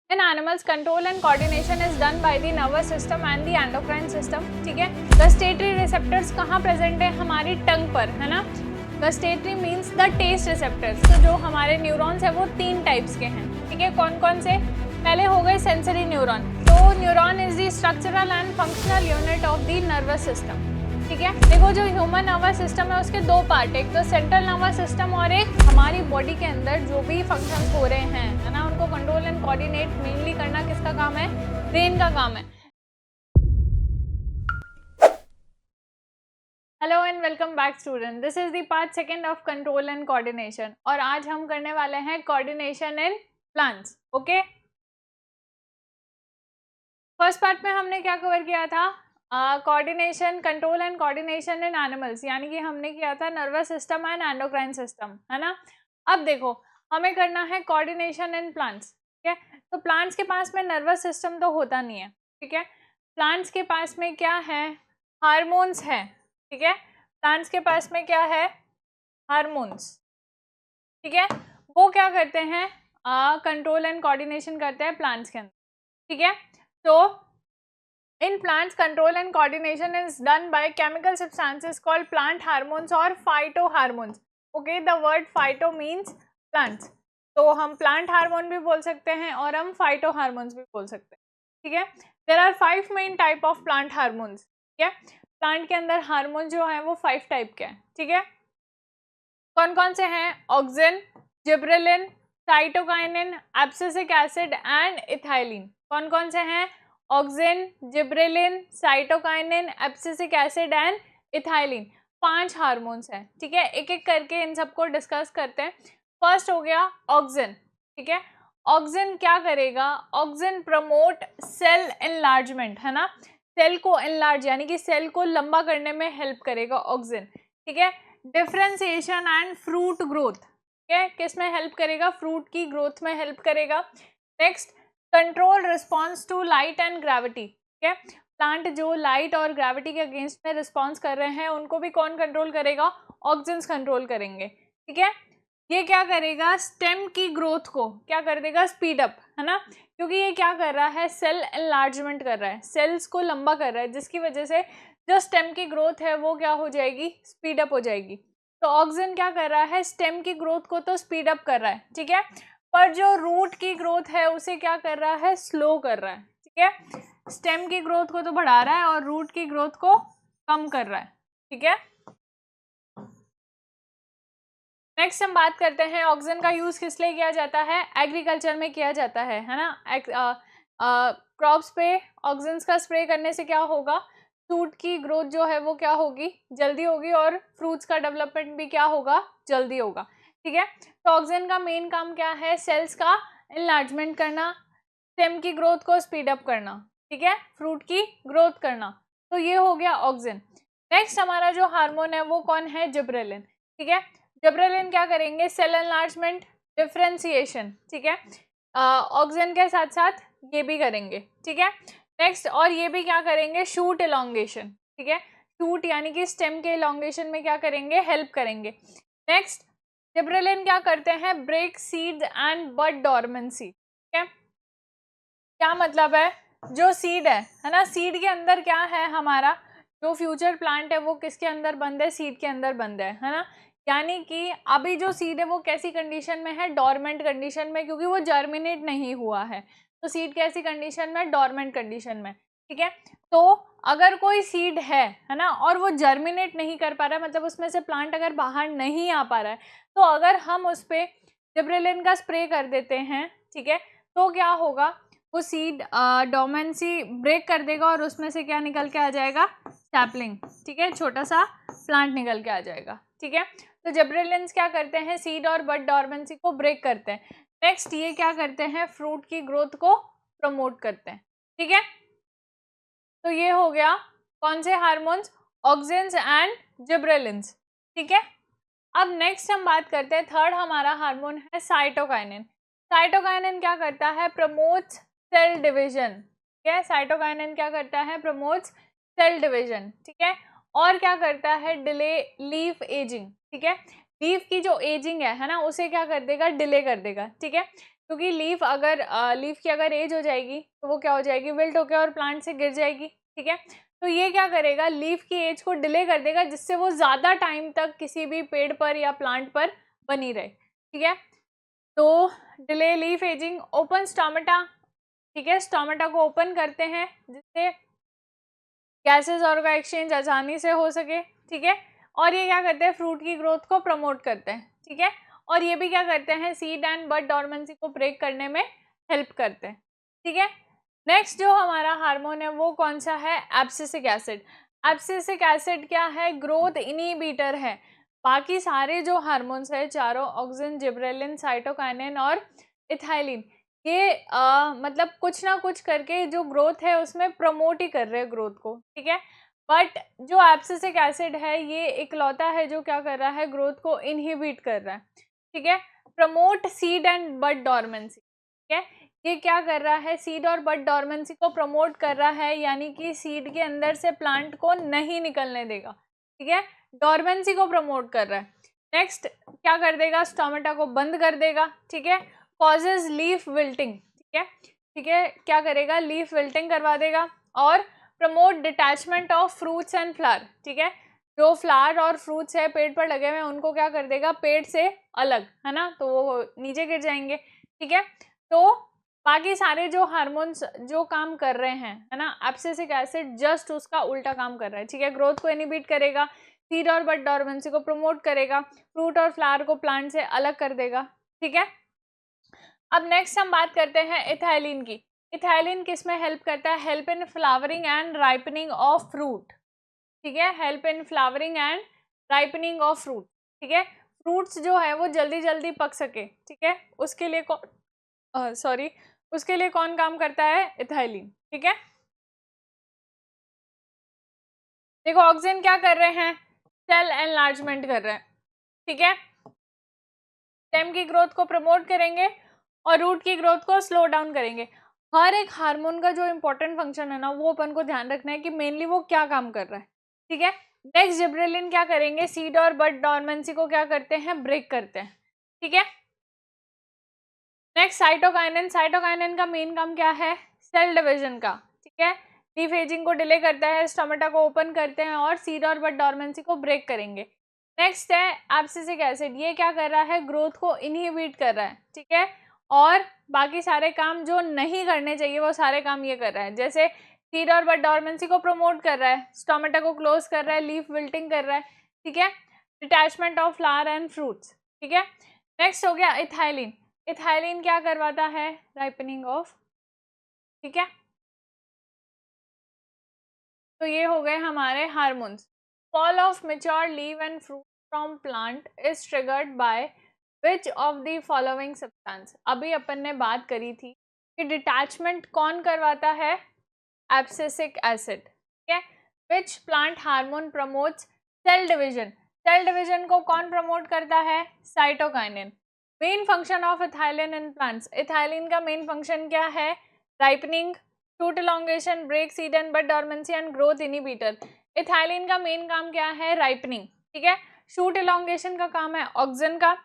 In animals, control and coordination is done by the nervous system and the endocrine system. ठीक है, gustatory receptors कहाँ present है? हमारी टंग पर, है ना? Gustatory means the taste receptors. तो जो हमारे न्यूरॉन्स है वो 3 टाइप्स के हैं. ठीक है, कौन कौन से? पहले हो गए सेंसरी न्यूरॉन. तो neuron is the structural and functional unit of the nervous system. ठीक है, देखो जो ह्यूमन नर्वस सिस्टम है उसके 2 पार्ट, एक तो सेंट्रल नर्वस सिस्टम और एक हमारी बॉडी के अंदर जो भी फंक्शंस हो रहे हैं, है ना, उनको कंट्रोल एंड कोऑर्डिनेट मेनली करना किसका काम है? ब्रेन का काम है. Hello and welcome back student, this is the part second of control and coordination और आज हम करने वाले हैं coordination in plants. Okay, first part में हमने क्या कवर किया था? Coordination, control and coordination in animals, यानी कि हमने किया था nervous system and endocrine system, है ना. अब देखो हमें करना है कोऑर्डिनेशन इन प्लांट्स. ठीक है, तो प्लांट्स के पास में नर्वस सिस्टम तो होता नहीं है. ठीक है, प्लांट्स के पास में क्या है? हार्मोन्स है. ठीक है, प्लांट्स के पास में क्या है? हार्मोन्स. ठीक है, वो क्या करते हैं? कंट्रोल एंड कोऑर्डिनेशन करते हैं प्लांट्स के अंदर. ठीक है, तो in plants, control and coordination is done by chemical substances called plant hormones or phytohormones. Okay, the word phyto means plants. तो हम plant hormone भी बोल सकते हैं और हम phytohormones भी बोल सकते हैं. ठीक है, there are 5 main type of plant hormones. ठीक है, प्लांट के अंदर हार्मोन जो है वो 5 टाइप के हैं. ठीक है, कौन कौन से हैं? Auxin, gibberellin, cytokinin, abscisic acid and ethylene. कौन कौन से हैं? Auxin, gibberellin, cytokinin, abscisic acid and ethylene. 5 hormones हैं. ठीक है, एक एक करके इन सबको डिस्कस करते हैं. फर्स्ट हो गया ऑक्सिन. ठीक है, ऑक्सिन क्या करेगा? ऑक्सिन प्रमोट सेल एनलार्जमेंट, है ना, सेल को एनलार्ज यानी कि सेल को लंबा करने में हेल्प करेगा ऑक्सिन. ठीक है, डिफरेंशिएशन एंड फ्रूट ग्रोथ. ठीक है, किस में हेल्प करेगा? फ्रूट की ग्रोथ में हेल्प करेगा. Next, control response to light and gravity. ठीक है, प्लांट जो लाइट और ग्रेविटी के अगेंस्ट में रिस्पॉन्स कर रहे हैं उनको भी कौन कंट्रोल करेगा? ऑक्सिन्स कंट्रोल करेंगे. ठीक है, ये क्या करेगा? स्टेम की ग्रोथ को क्या कर देगा? स्पीड अप, है ना, क्योंकि ये क्या कर रहा है? सेल एनलार्जमेंट कर रहा है, सेल्स को लंबा कर रहा है, जिसकी वजह से जो स्टेम की ग्रोथ है वो क्या हो जाएगी? स्पीड अप हो जाएगी. तो ऑक्सिन क्या कर रहा है? स्टेम की ग्रोथ को तो स्पीड अप कर रहा है. ठीक है, पर जो रूट की ग्रोथ है उसे क्या कर रहा है? स्लो कर रहा है. ठीक है, स्टेम की ग्रोथ को तो बढ़ा रहा है और रूट की ग्रोथ को कम कर रहा है. ठीक है, नेक्स्ट हम बात करते हैं ऑक्सिन का यूज किस लिए किया जाता है? एग्रीकल्चर में किया जाता है ना. क्रॉप्स पे ऑक्सिन्स का स्प्रे करने से क्या होगा? फ्रूट की ग्रोथ जो है वो क्या होगी? जल्दी होगी और फ्रूट्स का डेवलपमेंट भी क्या होगा? जल्दी होगा. ठीक है, तो ऑक्सिन का मेन काम क्या है? सेल्स का एनलार्जमेंट करना, स्टेम की ग्रोथ को स्पीड अप करना. ठीक है, फ्रूट की ग्रोथ करना. तो ये हो गया ऑक्सिन. नेक्स्ट हमारा जो हार्मोन है वो कौन है? जिब्रेलिन. ठीक है, जिब्रेलिन क्या करेंगे? Cell enlargement, differentiation. ठीक है, ऑक्सिन के साथ साथ ये भी करेंगे. ठीक है, नेक्स्ट और ये भी क्या करेंगे? Shoot elongation. ठीक है, शूट यानी कि स्टेम के एलोंगेशन में क्या करेंगे? हेल्प करेंगे. नेक्स्ट, जिब्रेलिन क्या करते हैं? Break seeds and bud dormancy. ठीक है, क्या मतलब है? जो सीड है ना, सीड के अंदर क्या है? हमारा जो फ्यूचर प्लांट है वो किसके अंदर बंद है? सीड के अंदर बंद है ना. यानी कि अभी जो सीड है वो कैसी कंडीशन में है? डॉर्मेंट कंडीशन में, क्योंकि वो जर्मिनेट नहीं हुआ है. तो सीड कैसी कंडीशन में? डॉर्मेंट कंडीशन में. ठीक है, तो अगर कोई सीड है ना, और वो जर्मिनेट नहीं कर पा रहा है, मतलब उसमें से प्लांट अगर बाहर नहीं आ पा रहा है, तो अगर हम उस पर जिब्रेलिन का स्प्रे कर देते हैं, ठीक है, तो क्या होगा? वो सीड डोमेंसी ब्रेक कर देगा और उसमें से क्या निकल के आ जाएगा? सैपलिंग. ठीक है, छोटा सा प्लांट निकल के आ जाएगा. ठीक है, तो जिब्रेलिन्स क्या करते हैं? सीड और बड डोर्मेंसी को ब्रेक करते हैं. नेक्स्ट ये क्या करते हैं? फ्रूट की ग्रोथ को प्रमोट करते हैं. ठीक है, तो ये हो गया कौन से हार्मोन्स? Auxins and gibberellins. ठीक है, अब नेक्स्ट हम बात करते हैं, थर्ड हमारा हार्मोन है साइटोकाइनिन. साइटोकाइनिन क्या करता है? Promotes cell division. ठीक है, साइटोकाइनिन क्या करता है? Promotes cell division. ठीक है, और क्या करता है? Delay leaf ageing. ठीक है, लीफ की जो एजिंग है ना, उसे क्या कर देगा? डिले कर देगा. ठीक है, क्योंकि लीफ अगर लीफ की अगर एज हो जाएगी तो वो क्या हो जाएगी, विल्ट होकर और प्लांट से गिर जाएगी, ठीक है। तो ये क्या करेगा, लीफ की एज को डिले कर देगा, जिससे वो ज़्यादा टाइम तक किसी भी पेड़ पर या प्लांट पर बनी रहे, ठीक है। तो delay leaf ageing, open stomata, ठीक है, स्टोमेटा को ओपन करते हैं जिससे गैसेस और का एक्सचेंज आसानी से हो सके, ठीक है। और ये क्या करते हैं, फ्रूट की ग्रोथ को प्रमोट करते हैं, ठीक है। और ये भी क्या करते हैं, सीड एंड बड डॉर्मेंसी को ब्रेक करने में हेल्प करते हैं, ठीक है। नेक्स्ट जो हमारा हार्मोन है वो कौन सा है, एब्सिसिक एसिड। एब्सिसिक एसिड क्या है, ग्रोथ इनहिबिटर है। बाकी सारे जो हार्मोन्स है चारों, ऑक्सिन, जिब्रेलिन, साइटोकाइनिन और इथाइलिन, ये मतलब कुछ ना कुछ करके जो ग्रोथ है उसमें प्रमोट ही कर रहे हैं ग्रोथ को, ठीक है। बट जो एब्सिसिक एसिड है ये इकलौता है जो क्या कर रहा है, ग्रोथ को इनहिबिट कर रहा है, ठीक है। Promote seed and bud dormancy, ठीक है। ये क्या कर रहा है, सीड और बड डॉर्मेंसी को प्रमोट कर रहा है, यानी कि सीड के अंदर से प्लांट को नहीं निकलने देगा, ठीक है। डॉर्मेंसी को प्रमोट कर रहा है। नेक्स्ट क्या कर देगा, स्टोमेटा को बंद कर देगा, ठीक है। कॉजेज लीफ विल्टिंग, ठीक है, ठीक है, क्या करेगा, लीफ विल्टिंग करवा देगा। और promote detachment of fruits and flower, ठीक है। जो फ्लावर और फ्रूट्स है पेड़ पर लगे हुए हैं उनको क्या कर देगा, पेड़ से अलग, है ना, तो वो नीचे गिर जाएंगे, ठीक है। तो बाकी सारे जो हार्मोन्स जो काम कर रहे हैं, है ना, एब्सिसिक एसिड जस्ट उसका उल्टा काम कर रहा है, ठीक है। ग्रोथ को इनहिबिट करेगा, सीड और बड डॉर्मेंसी को प्रमोट करेगा, फ्रूट और फ्लावर को प्लांट से अलग कर देगा, ठीक है। अब नेक्स्ट हम बात करते हैं इथाइलिन की। इथाइलिन किस में हेल्प करता है, help in flowering and ripening of fruit, ठीक है। Help in flowering and ripening of fruit, ठीक है। फ्रूट्स जो है वो जल्दी जल्दी पक सके, ठीक है, उसके लिए उसके लिए कौन काम करता है, इथाइलिन, ठीक है। देखो ऑक्सिन क्या कर रहे हैं, सेल एनलार्जमेंट कर रहे हैं, ठीक है। स्टेम की ग्रोथ को प्रमोट करेंगे और रूट की ग्रोथ को स्लो डाउन करेंगे। हर एक हार्मोन का जो इंपॉर्टेंट फंक्शन है ना वो अपन को ध्यान रखना है कि मेनली वो क्या काम कर रहा है, ठीक है। नेक्स्ट जिब्रेलिन क्या करेंगे, सीड और बड डॉर्मेंसी को क्या करते हैं, ब्रेक करते हैं, ठीक है। नेक्स्ट साइटोकाइनिन, साइटोकाइनिन का मेन काम क्या है, सेल डिवीजन का, ठीक है। लीफ एजिंग को डिले करता है, स्टोमेटा को ओपन करते हैं और सीड और बड डॉर्मेंसी को ब्रेक करेंगे। नेक्स्ट है एब्सिसिक एसिड, ये क्या कर रहा है, ग्रोथ को इनहिबिट कर रहा है, ठीक है। और बाकी सारे काम जो नहीं करने चाहिए वो सारे काम ये कर रहा है, जैसे सीड और बड डॉर्मेंसी को प्रमोट कर रहा है, स्टोमेटा को क्लोज कर रहा है, लीफ विल्टिंग कर रहा है, ठीक है। Detachment of flower and fruits, ठीक है। नेक्स्ट हो गया इथाइलिन, इथाइलिन क्या करवाता है, राइपनिंग ऑफ, ठीक है। तो ये हो गए हमारे hormones. Fall of mature leave and fruit from plant is triggered by which of the following substance. अभी अपन ने बात करी थी कि डिटैचमेंट कौन करवाता है, एब्सिसिक एसिड, ठीक है। Which plant hormone promotes cell division, cell division को कौन प्रमोट करता है, cytokinin. Main function of ethylene in plants, ethylene का मेन फंक्शन क्या है, ripening, shoot elongation, break seed and bud dormancy and growth inhibitor. Ethylene का main काम क्या है, राइपनिंग, ठीक है। शूट एलोंगेशन का काम है ऑक्सिन का,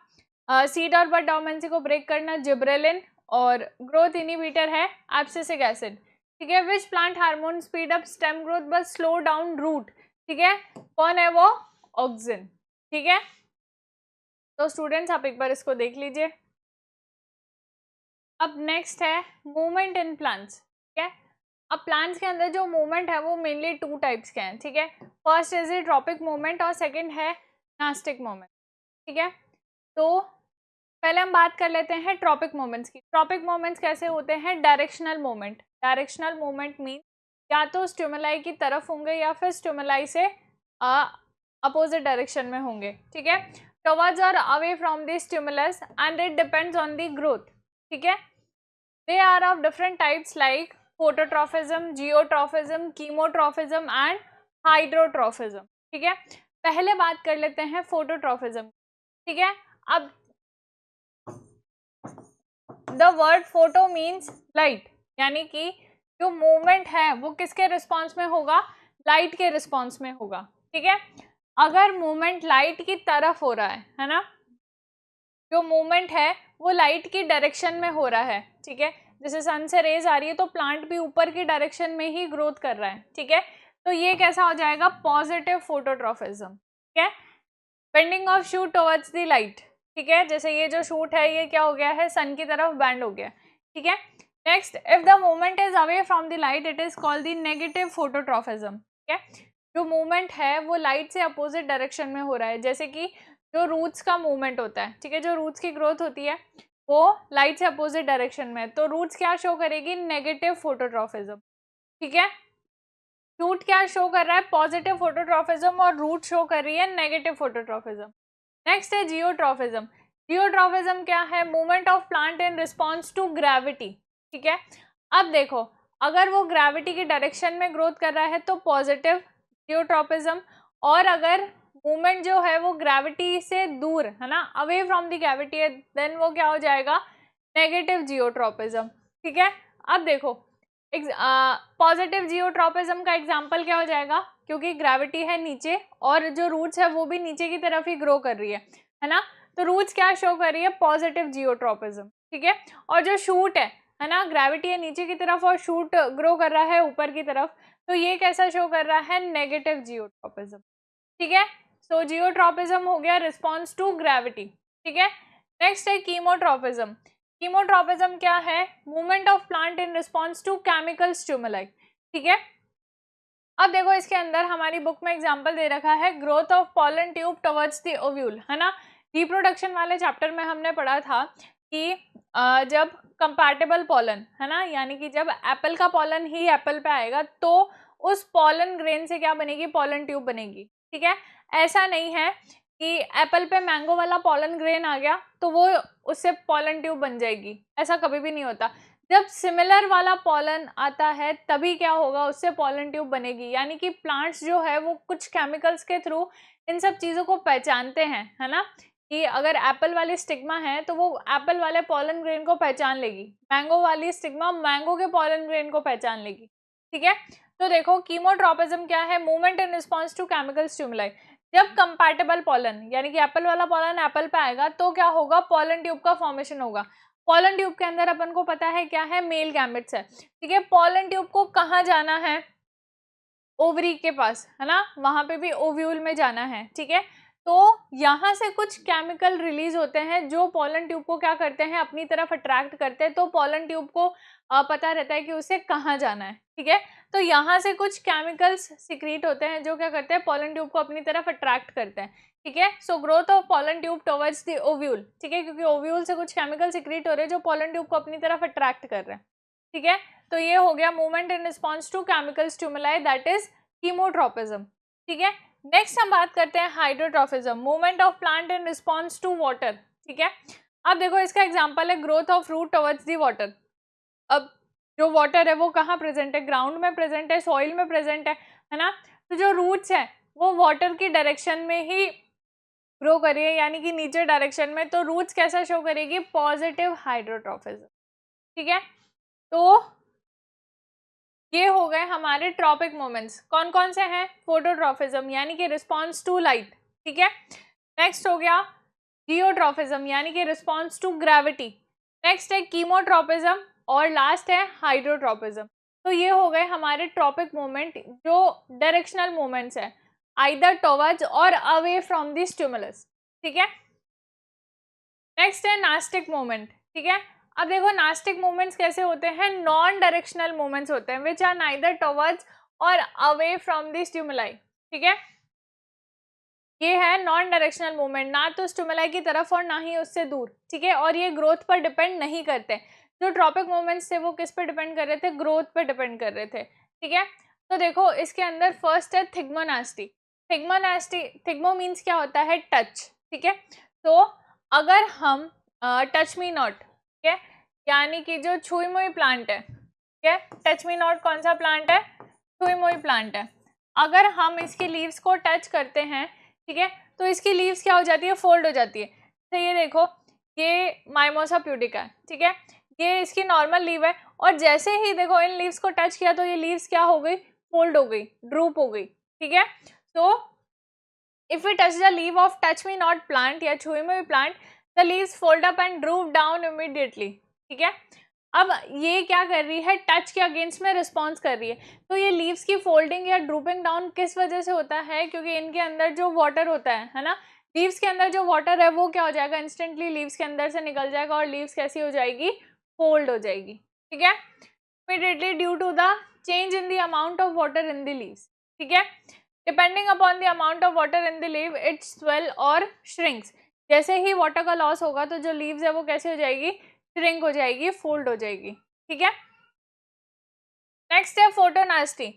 सीड और बड डॉर्मेंसी को ब्रेक करना जिब्रेलिन, और ग्रोथ इनहिबिटर है एब्सिसिक एसिड, ठीक है। Which plant hormone speed up stem growth but slow down root, ठीक है, कौन है वो, ऑक्सिन, ठीक है। तो स्टूडेंट्स आप एक बार इसको देख लीजिए। अब नेक्स्ट है मूवमेंट इन प्लांट्स, ठीक है। अब प्लांट्स के अंदर जो मूवमेंट है वो मेनली टू टाइप्स के हैं, ठीक है। First is a tropic movement और सेकंड है नास्टिक मूवमेंट, ठीक है। तो पहले हम बात कर लेते हैं ट्रॉपिक मूवमेंट्स की। ट्रॉपिक मूवमेंट्स कैसे होते हैं, directional movement. Directional movement mean या तो स्टिमुलाई की तरफ होंगे या फिर स्टिमुलाई से अपोजिट डायरेक्शन में होंगे, ठीक है। टवर्ड्स और away from the stimulus and it depends on the growth, ठीक है। They are of different types like phototropism, geotropism, chemotropism and hydrotropism, ठीक है। पहले बात कर लेते हैं फोटोट्रॉफिज्म, ठीक है। अब the word photo means light, यानी कि जो मूवमेंट है वो किसके रिस्पॉन्स में होगा, लाइट के रिस्पॉन्स में होगा, ठीक है। अगर मूवमेंट लाइट की तरफ हो रहा है ना, जो मूवमेंट है वो लाइट की डायरेक्शन में हो रहा है, ठीक है। जैसे सन से रेज आ रही है तो प्लांट भी ऊपर की डायरेक्शन में ही ग्रोथ कर रहा है, ठीक है। तो ये कैसा हो जाएगा, पॉजिटिव फोटोट्रॉफिज्म, ठीक है। Bending of shoot towards the light, ठीक है। जैसे ये जो शूट है ये क्या हो गया है, सन की तरफ बैंड हो गया, ठीक है। Next, if the movement is away from the light it is called the negative phototropism, ठीक है। जो मूवमेंट है वो लाइट से अपोजिट डायरेक्शन में हो रहा है, जैसे कि जो रूट्स का मूवमेंट होता है, ठीक है, जो रूट्स की ग्रोथ होती है वो लाइट से अपोजिट डायरेक्शन में, तो रूट्स क्या शो करेगी, नेगेटिव फोटोट्रॉफिज्म, ठीक है। शूट क्या शो कर रहा है, पॉजिटिव फोटोट्रॉफिज्म, और रूट शो कर रही है नेगेटिव फोटोट्रॉफिज्म। नेक्स्ट है जियोट्रॉफिज्म। जियोट्रॉफिज्म क्या है, movement of plant in response to gravity, ठीक है। अब देखो, अगर वो ग्रेविटी की डायरेक्शन में ग्रोथ कर रहा है तो पॉजिटिव जियोट्रॉफिज्म, और अगर मूवमेंट जो है वो ग्रेविटी से दूर है ना, अवे फ्रॉम द ग्रेविटी है, देन वो क्या हो जाएगा, नेगेटिव जियोट्रॉपिज्म, ठीक है। अब देखो पॉजिटिव जियोट्रॉपिज्म का एग्जांपल क्या हो जाएगा, क्योंकि ग्रेविटी है नीचे और जो रूट्स है वो भी नीचे की तरफ ही ग्रो कर रही है ना, तो रूट्स क्या शो कर रही है, पॉजिटिव जियोट्रॉपिज्म, ठीक है। और जो शूट है ना, ग्रेविटी है नीचे की तरफ और शूट ग्रो कर रहा है ऊपर की तरफ, तो ये कैसा शो कर रहा है, नेगेटिव जियोट्रॉपिज्म, ठीक है। सो जियोट्रॉपिज्म हो गया रिस्पॉन्स टू ग्रेविटी, ठीक है। नेक्स्ट है कीमोट्रॉपिज्म। कीमोट्रॉपिज्म क्या है, movement of plant in response to chemical stimuli, ठीक है। अब देखो इसके अंदर हमारी बुक में एग्जांपल दे रखा है, growth of pollen tube towards the ovule, है ना। रिप्रोडक्शन वाले चैप्टर में हमने पढ़ा था कि जब कंपैटिबल पॉलन है ना, यानी कि जब एप्पल का पॉलन ही एप्पल पे आएगा तो उस पॉलन ग्रेन से क्या बनेगी, पॉलन ट्यूब बनेगी, ठीक है। ऐसा नहीं है कि एप्पल पे मैंगो वाला पॉलन ग्रेन आ गया तो वो उससे पॉलन ट्यूब बन जाएगी, ऐसा कभी भी नहीं होता। जब सिमिलर वाला पॉलन आता है तभी क्या होगा, उससे पॉलन ट्यूब बनेगी। यानी कि प्लांट्स जो है वो कुछ केमिकल्स के थ्रू इन सब चीज़ों को पहचानते हैं, है ना, कि अगर एप्पल वाली स्टिग्मा है तो वो एप्पल वाले पॉलन ग्रेन को पहचान लेगी, मैंगो वाली स्टिग्मा मैंगो के पॉलन ग्रेन को पहचान लेगी, ठीक है। तो देखो कीमोट्रॉपिज्म क्या है, movement in response to chemical stimuli. जब कंपैटिबल पॉलन यानी कि एप्पल वाला पॉलन एप्पल पे आएगा तो क्या होगा, पॉलन ट्यूब का फॉर्मेशन होगा। पॉलन ट्यूब के अंदर अपन को पता है क्या है, मेल गैमेट्स है, ठीक है। पॉलन ट्यूब को कहाँ जाना है, ओवरी के पास, है ना, वहां पे भी ओव्यूल में जाना है, ठीक है। तो यहाँ से कुछ केमिकल रिलीज होते हैं जो पॉलन ट्यूब को क्या करते हैं, अपनी तरफ अट्रैक्ट करते हैं, तो पॉलन ट्यूब को पता रहता है कि उसे कहाँ जाना है, ठीक है। तो यहाँ से कुछ केमिकल्स सिक्रीट होते हैं जो क्या करते हैं, पॉलन ट्यूब को अपनी तरफ अट्रैक्ट करते हैं, ठीक है। So growth of pollen tube towards the ovule, ठीक है, क्योंकि ओव्यूल से कुछ केमिकल सिक्रीट हो रहे हैं जो पॉलन ट्यूब को अपनी तरफ अट्रैक्ट कर रहे हैं, ठीक है। तो ये हो गया movement in response to chemical stimuli, that is chemotropism, ठीक है। नेक्स्ट हम बात करते हैं hydrotropism, movement of plant in response to water, ठीक है। अब देखो इसका एग्जांपल है growth of root towards the water. अब जो वाटर है वो कहाँ प्रेजेंट है, ग्राउंड में प्रेजेंट है, सॉइल में प्रेजेंट है ना। तो जो रूट्स है वो वाटर की डायरेक्शन में ही ग्रो कर रही है, यानी कि नीचे डायरेक्शन में, तो रूट्स कैसा शो करेगी, पॉजिटिव हाइड्रोट्रॉपिज्म, ठीक है। तो ये हो गए हमारे ट्रॉपिक मोमेंट्स, कौन कौन से हैं, फोटोट्रॉपिज्म यानी कि रिस्पॉन्स टू लाइट, ठीक है। नेक्स्ट हो गया जियोट्रॉपिज्म यानी कि रिस्पॉन्स टू ग्रेविटी। नेक्स्ट है कीमोट्रॉपिज्म और लास्ट है हाइड्रोट्रॉपिज्म। तो ये हो गए हमारे ट्रॉपिक मोमेंट जो डायरेक्शनल मोमेंट्स है, आइदर टुवर्ड्स और अवे फ्रॉम द स्टिमुलस, ठीक है। नेक्स्ट है नास्टिक मोमेंट, ठीक है। अब देखो नास्टिक मूवमेंट्स कैसे होते हैं, नॉन डायरेक्शनल मूवमेंट्स होते हैं विच आर नाइदर टुवर्ड्स और अवे फ्रॉम द स्टिमुलाई, ठीक है। ये है नॉन डायरेक्शनल मूवमेंट, ना तो स्टिमुलाई की तरफ और ना ही उससे दूर, ठीक है, और ये ग्रोथ पर डिपेंड नहीं करते। जो ट्रॉपिक मूवमेंट्स थे वो किस पे डिपेंड कर रहे थे, ग्रोथ पे डिपेंड कर रहे थे, ठीक है। तो देखो इसके अंदर फर्स्ट है थिग्मोनास्टी। थिग्मो मीन्स क्या होता है, टच, ठीक है। तो अगर हम टच मी नॉट, ठीक है, यानी कि जो छुई मुई प्लांट है, ठीक है, टच मी नॉट कौन सा प्लांट है, छुई मुई प्लांट है। अगर हम इसकी लीव्स को टच करते हैं, ठीक है, तो इसकी लीव्स क्या हो जाती है, फोल्ड हो जाती है। तो ये देखो ये माइमोसा प्यूडिका है, ठीक है, ये इसकी नॉर्मल लीव है, और जैसे ही देखो इन लीव्स को टच किया तो ये लीव्स क्या हो गई, फोल्ड हो गई, ड्रूप हो गई, ठीक है। So if we touch the leave of touch me not plant या छुई मुई plant, the leaves fold up and droop down immediately, ठीक है। अब ये क्या कर रही है, टच के अगेंस्ट में रिस्पॉन्स कर रही है। तो ये लीव्स की फोल्डिंग या ड्रूपिंग डाउन किस वजह से होता है, क्योंकि इनके अंदर जो वाटर होता है ना, लीव्स के अंदर जो वाटर है वो क्या हो जाएगा, इंस्टेंटली लीव्स के अंदर से निकल जाएगा और लीव्स कैसी हो जाएगी, फोल्ड हो जाएगी, ठीक है। Immediately due to the change in the amount of water in the leaves, ठीक है। Depending upon the amount of water in the leave it swell और श्रिंक्स। जैसे ही वाटर का लॉस होगा तो जो लीव्स है वो कैसे हो जाएगी, श्रिंक हो जाएगी, फोल्ड हो जाएगी, ठीक है। नेक्स्ट है photonasty,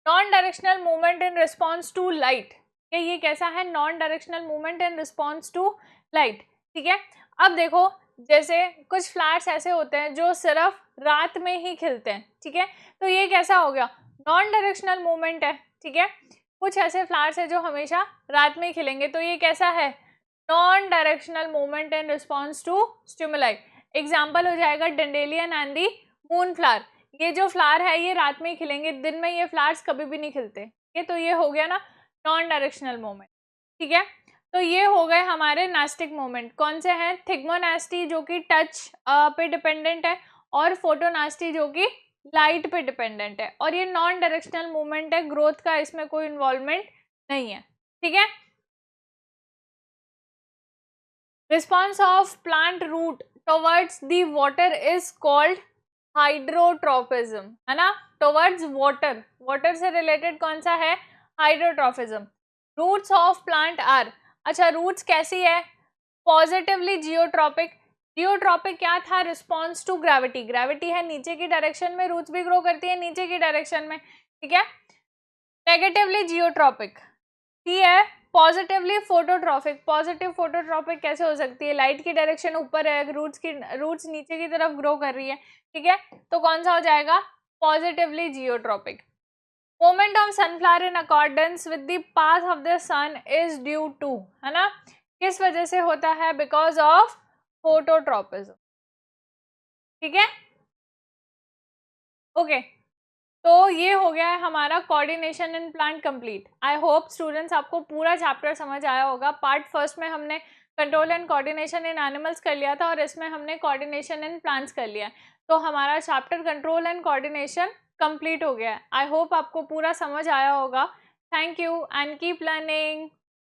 non directional movement in response to light. ये कैसा है, non directional movement in response to light, ठीक है। अब देखो जैसे कुछ फ्लावर्स ऐसे होते हैं जो सिर्फ रात में ही खिलते हैं, ठीक है। तो ये कैसा हो गया, नॉन डायरेक्शनल मूवमेंट है, ठीक है। कुछ ऐसे फ्लावर्स है जो हमेशा रात में ही खिलेंगे, तो ये कैसा है, non directional movement in response to stimuli. Example हो जाएगा dandelion and the moon flower. ये जो फ्लावर है ये रात में ही खिलेंगे, दिन में ये फ्लावर्स कभी भी नहीं खिलते, ठीक है। तो ये हो गया ना नॉन डायरेक्शनल मूवमेंट, ठीक है। तो ये हो गए हमारे नास्टिक मूवमेंट। कौन से हैं, थिग्मोनास्टी जो कि टच पे डिपेंडेंट है, और फोटोनास्टी जो कि लाइट पे डिपेंडेंट है। और ये नॉन डायरेक्शनल मूवमेंट है, ग्रोथ का इसमें कोई इन्वॉल्वमेंट नहीं है, ठीक है। Response of plant root towards the water is called hydrotropism, है ना, टुवर्ड्स वाटर, वाटर से रिलेटेड कौन सा है, हाइड्रोट्रोपिज्म। रूट्स ऑफ प्लांट आर, अच्छा रूट्स कैसी है, पॉजिटिवली जियोट्रॉपिक। जियोट्रॉपिक क्या था, रिस्पॉन्स टू ग्रेविटी, ग्रेविटी है नीचे की डायरेक्शन में, रूट्स भी ग्रो करती है नीचे की डायरेक्शन में, ठीक है। नेगेटिवली जियोट्रॉपिक, ठीक है। पॉजिटिवली फोटोट्रॉपिक, पॉजिटिव फोटोट्रॉपिक कैसे हो सकती है, लाइट की डायरेक्शन ऊपर है, रूट्स नीचे की तरफ ग्रो कर रही है, ठीक है। तो कौन सा हो जाएगा, positively geotropic. Movement of sunflower in accordance with the path of the sun is due to, है ना, किस वजह से होता है, बिकॉज ऑफ फोटोट्रॉपिज्म, ठीक है। ओके तो ये हो गया है हमारा coordination in plant complete. I hope students आपको पूरा चैप्टर समझ आया होगा। पार्ट फर्स्ट में हमने control and coordination in animals कर लिया था और इसमें हमने कोऑर्डिनेशन इन प्लांट्स कर लिया है। तो हमारा chapter control and coordination complete हो गया है। आई होप आपको पूरा समझ आया होगा। Thank you and keep learning.